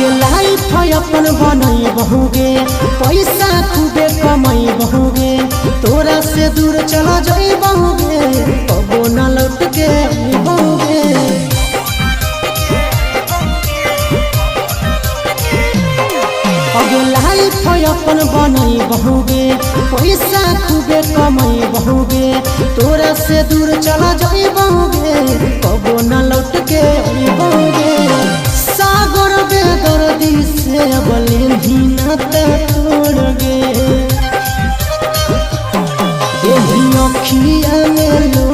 आगे लाइफ अपन बनई बहुगे, पैसा खूबे कमाई बहुगे, तोरा से दूर चला जाई बहुगे, कबो न लौट के बहुगे। आगे लाइफ अपन बनई बहुगे, पैसा खूबे कमाई बहुगे, तोरा से दूर चला जाई बहुगे, कबो न लौट के बहुगे। सागर बेदर्दी से बले नाता तोड़ गे, अखिया में लो